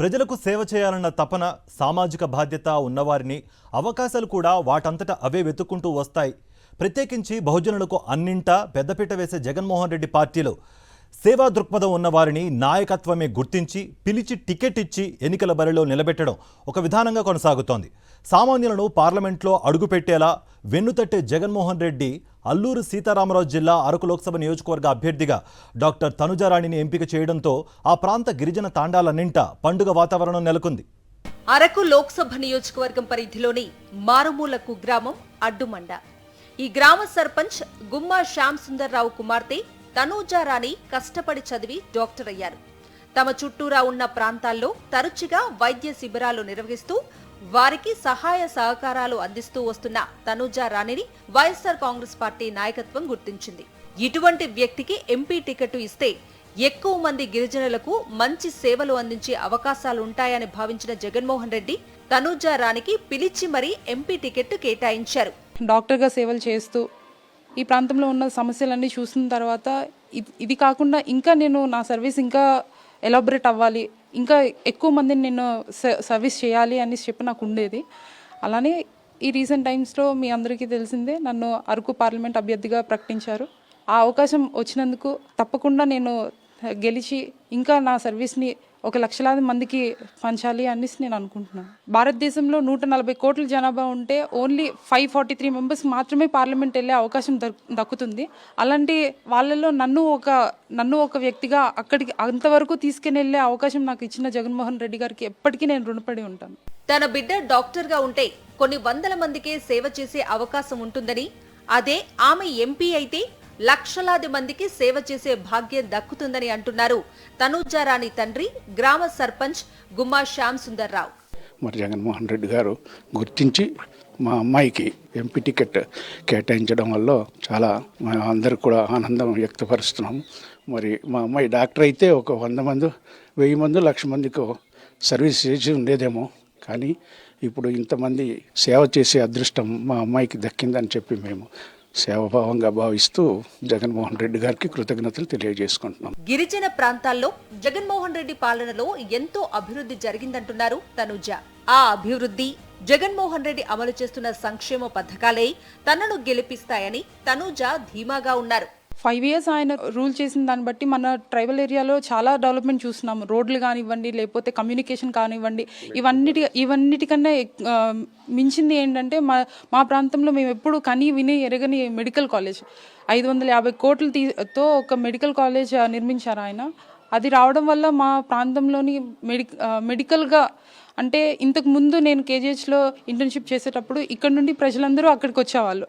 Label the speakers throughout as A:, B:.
A: ప్రజలకు సేవ చేయాలన్న తపన, సామాజిక బాధ్యత ఉన్నవారిని అవకాశాలు కూడా వాటంతట అవే వెతుక్కుంటూ వస్తాయి. ప్రత్యేకించి బహుజనులకు అన్నింటా పెద్దపీట వేసే జగన్మోహన్ రెడ్డి పార్టీలో సేవా దృక్పథం ఉన్నవారిని నాయకత్వమే గుర్తించి పిలిచి టికెట్ ఇచ్చి ఎన్నికల బరిలో నిలబెట్టడం ఒక విధానంగా కొనసాగుతోంది. సామాన్యులను పార్లమెంట్లో అడుగుపెట్టేలా వెన్నుతట్టే జగన్మోహన్ రెడ్డి అల్లూరు సీతారామరాజు జిల్లా అరకు లోక్సభ నియోజకవర్గ అభ్యర్థిగా డాక్టర్ తనుజారాణిని ఎంపిక చేయడంతో ఆ ప్రాంత గిరిజన తాండాలన్నింటా పండుగ వాతావరణం నెలకొంది.
B: అరకు లోక్సభ నియోజకవర్గం పరిధిలోని మారుమూల కుగ్రామం అడ్డుమండ. ఈ గ్రామ సర్పంచ్ గుమ్మా శ్యామ్ సుందర్రావు కుమార్తె తనూజారాణి కష్టపడి చదివి డాక్టర్ అయ్యారు. తమ చుట్టూరా ఉన్న ప్రాంతాల్లో తరచుగా వైద్య శిబిరాలు నిర్వహిస్తూ వారికి సహాయ సహకారాలు అందిస్తూ వస్తున్న తనూజారాణిని వైఎస్ఆర్ కాంగ్రెస్ పార్టీ నాయకత్వం గుర్తించింది. ఇటువంటి వ్యక్తికి ఎంపీ టికెట్ ఇస్తే ఎక్కువ మంది గిరిజనులకు మంచి సేవలు అందించే అవకాశాలుంటాయని భావించిన జగన్మోహన్ రెడ్డి తనూజారాణికి పిలిచి మరీ ఎంపీ టికెట్ కేటాయించారు.
C: డాక్టర్గా సేవలు చేస్తూ ఈ ప్రాంతంలో ఉన్న సమస్యలన్నీ చూసిన తర్వాత ఇది కాకుండా ఇంకా నేను నా సర్వీస్ ఇంకా ఎలాబరేట్ అవ్వాలి, ఇంకా ఎక్కువ మందిని నేను సర్వీస్ చేయాలి అని చెప్పి నాకు ఉండేది. అలానే ఈ రీసెంట్ టైమ్స్లో మీ అందరికీ తెలిసిందే నన్ను అరకు పార్లమెంట్ అభ్యర్థిగా ప్రకటించారు. ఆ అవకాశం వచ్చినందుకు తప్పకుండా నేను గెలిచి ఇంకా నా సర్వీస్ని 1 లక్షలాది మందికి పంచాలి అనేసి నేను అనుకుంటున్నాను. భారతదేశంలో 140 కోట్ల జనాభా ఉంటే ఓన్లీ 543 మెంబర్స్ మాత్రమే పార్లమెంట్ వెళ్ళే అవకాశం దక్కుతుంది. అలాంటి వాళ్ళలో నన్ను ఒక వ్యక్తిగా అక్కడికి అంతవరకు తీసుకుని వెళ్ళే అవకాశం నాకు ఇచ్చిన జగన్మోహన్ రెడ్డి గారికి ఎప్పటికీ నేను రుణపడి ఉంటాను.
B: తన బిడ్డ డాక్టర్గా ఉంటే కొన్ని వందల మందికే సేవ చేసే అవకాశం ఉంటుందని, అదే ఆమె ఎంపీ అయితే లక్షలాది మందికి సేవ చేసే భాగ్యం దక్కుతుందని అంటున్నారు తనూజారాణి తండ్రి గ్రామ సర్పంచ్ గుమ్మా శ్యామ్ సుందర్రావు.
D: మరి జగన్మోహన్ రెడ్డి గారు గుర్తించి మా అమ్మాయికి ఎంపీ టికెట్ కేటాయించడం వల్ల చాలా అందరికి కూడా ఆనందం వ్యక్తపరుస్తున్నాము. మరి మా అమ్మాయి డాక్టర్ అయితే ఒక 100 మంది 1000 మంది 1,00,000 మందికి సర్వీస్ చేసి ఉండేదేమో, కానీ ఇప్పుడు ఇంతమంది సేవ చేసే అదృష్టం మా అమ్మాయికి దక్కిందని చెప్పి మేము సేవాభావంగా భావిస్తూ జగన్మోహన్ రెడ్డి గారికి కృతజ్ఞతలు తెలియజేసుకుంటున్నాం.
B: గిరిజన ప్రాంతాల్లో జగన్మోహన్ రెడ్డి పాలనలో ఎంతో అభివృద్ధి జరిగిందంటున్నారు తనుజ. ఆ అభివృద్ధి, జగన్మోహన్ రెడ్డి అమలు చేస్తున్న సంక్షేమ పథకాలే తనను గెలిపిస్తాయని తనుజ ధీమాగా ఉన్నారు.
C: 5 years ఆయన రూల్ చేసిన దాన్ని బట్టి మన ట్రైబల్ ఏరియాలో చాలా డెవలప్మెంట్ చూస్తున్నాము. రోడ్లు కానివ్వండి, లేకపోతే కమ్యూనికేషన్ కానివ్వండి, ఇవన్నిటికన్నా మించింది ఏంటంటే మా ప్రాంతంలో మేము ఎప్పుడు కని విని ఎరగని మెడికల్ కాలేజ్ 550 కోట్లతో ఒక మెడికల్ కాలేజ్ నిర్మించారు ఆయన. అది రావడం వల్ల మా ప్రాంతంలోని మెడికల్గా అంటే ఇంతకు ముందు నేను కేజీహెచ్లో ఇంటర్న్షిప్ చేసేటప్పుడు ఇక్కడ నుండి ప్రజలందరూ అక్కడికి వచ్చేవాళ్ళు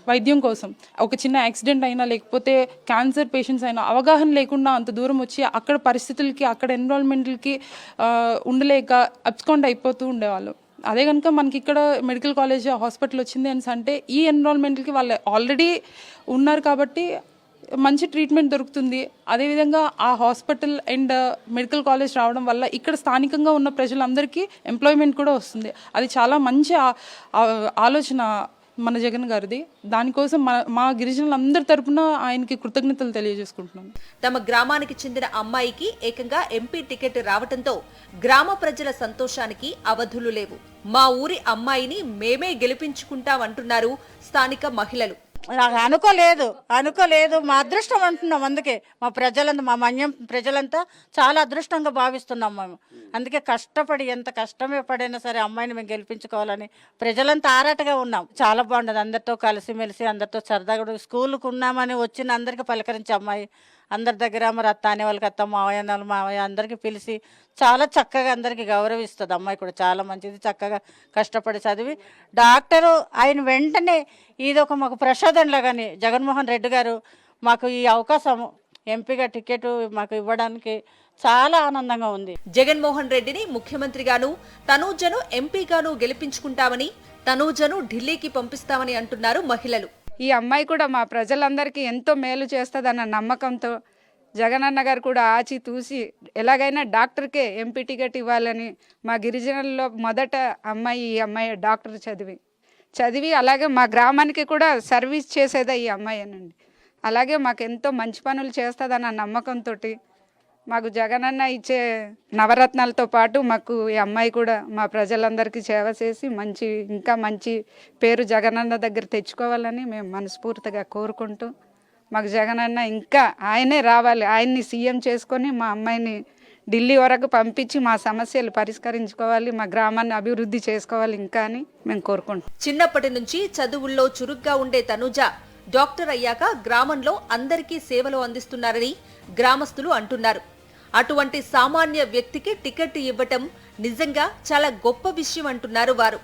C: వైద్యం కోసం. ఒక చిన్న యాక్సిడెంట్ అయినా లేకపోతే క్యాన్సర్ పేషెంట్స్ అయినా అవగాహన లేకుండా అంత దూరం వచ్చి అక్కడ పరిస్థితులకి అక్కడ ఎన్విరాన్మెంట్లకి ఉండలేక అబ్స్కాండ్ అయిపోతూ ఉండేవాళ్ళు. అదే కనుక మనకి ఇక్కడ మెడికల్ కాలేజ్ హాస్పిటల్ వచ్చింది అంటే ఈ ఎన్విరాన్మెంట్కి వాళ్ళు ఆల్రెడీ ఉన్నారు కాబట్టి మంచి ట్రీట్మెంట్ దొరుకుతుంది. అదేవిధంగా ఆ హాస్పిటల్ అండ్ మెడికల్ కాలేజ్ రావడం వల్ల ఇక్కడ స్థానికంగా ఉన్న ప్రజలందరికీ ఎంప్లాయ్మెంట్ కూడా వస్తుంది. అది చాలా మంచి ఆలోచన మన జగన్ గారిది. దానికోసం మా గిరిజనులందరి తరపున ఆయనకి కృతజ్ఞతలు తెలియజేసుకుంటున్నాను.
B: తమ గ్రామానికి చెందిన అమ్మాయికి ఏకంగా ఎంపీ టికెట్ రావడంతో గ్రామ ప్రజల సంతోషానికి అవధులు లేవు. మా ఊరి అమ్మాయిని మేమే గెలిపించుకుంటామంటున్నారు స్థానిక మహిళలు.
E: నాకు అనుకోలేదు మా అదృష్టం అంటున్నాం. అందుకే మా మన్యం ప్రజలంతా చాలా అదృష్టంగా భావిస్తున్నాం మేము. అందుకే కష్టపడి ఎంత కష్టమే పడైనా సరే అమ్మాయిని మేము గెలిపించుకోవాలని ప్రజలంతా ఆరాటగా ఉన్నాం. చాలా బాగుండదు, అందరితో కలిసిమెలిసి అందరితో సరదాగా స్కూల్కి ఉన్నామని వచ్చిన అందరికీ పలకరించే అమ్మాయి. అందరి దగ్గర మరి అత్త అనే వాళ్ళకి అత్త, మావయ్య అందరికీ పిలిచి చాలా చక్కగా అందరికీ గౌరవిస్తుంది. అమ్మాయి కూడా చాలా మంచిది, చక్కగా కష్టపడి చదివి డాక్టరు. ఆయన వెంటనే ఇదొక మాకు ప్రసాదంలాగాని జగన్మోహన్ రెడ్డి గారు మాకు ఈ అవకాశం ఎంపీగా టికెట్ మాకు ఇవ్వడానికి చాలా ఆనందంగా ఉంది.
B: జగన్మోహన్ రెడ్డిని ముఖ్యమంత్రిగాను, తనూజను ఎంపీగాను గెలిపించుకుంటామని, తనూజను ఢిల్లీకి పంపిస్తామని అంటున్నారు మహిళలు.
F: ఈ అమ్మాయి కూడా మా ప్రజలందరికీ ఎంతో మేలు చేస్తుందన్న నమ్మకంతో జగనన్న గారు కూడా ఆచి తూసి ఎలాగైనా డాక్టర్కే ఎంపీ టికెట్ ఇవ్వాలని మా గిరిజనుల్లో మొదట ఈ అమ్మాయి డాక్టర్ చదివి అలాగే మా గ్రామానికి కూడా సర్వీస్ చేసేదే ఈ అమ్మాయి అనండి. అలాగే మాకు ఎంతో మంచి పనులు చేస్తుందన్న నమ్మకంతో మాకు జగనన్న ఇచ్చే నవరత్నాలతో పాటు మాకు ఈ అమ్మాయి కూడా మా ప్రజలందరికీ సేవ చేసి ఇంకా మంచి పేరు జగనన్న దగ్గర తెచ్చుకోవాలని మేము మనస్ఫూర్తిగా కోరుకుంటూ మాకు జగనన్న ఇంకా ఆయనే రావాలి, ఆయన్ని సీఎం చేసుకొని మా అమ్మాయిని ఢిల్లీ వరకు పంపించి మా సమస్యలు పరిష్కరించుకోవాలి, మా గ్రామాన్ని అభివృద్ధి చేసుకోవాలి ఇంకా అని మేము కోరుకుంటాం.
B: చిన్నప్పటి నుంచి చదువుల్లో చురుగ్గా ఉండే తనూజ డాక్టర్ అయ్యాక గ్రామంలో అందరికీ సేవలు అందిస్తున్నారని గ్రామస్తులు అంటున్నారు. అటువంటి సామాన్య వ్యక్తికి టికెట్ ఇవ్వటం నిజంగా చాలా గొప్ప విషయం అంటున్నారు వారు.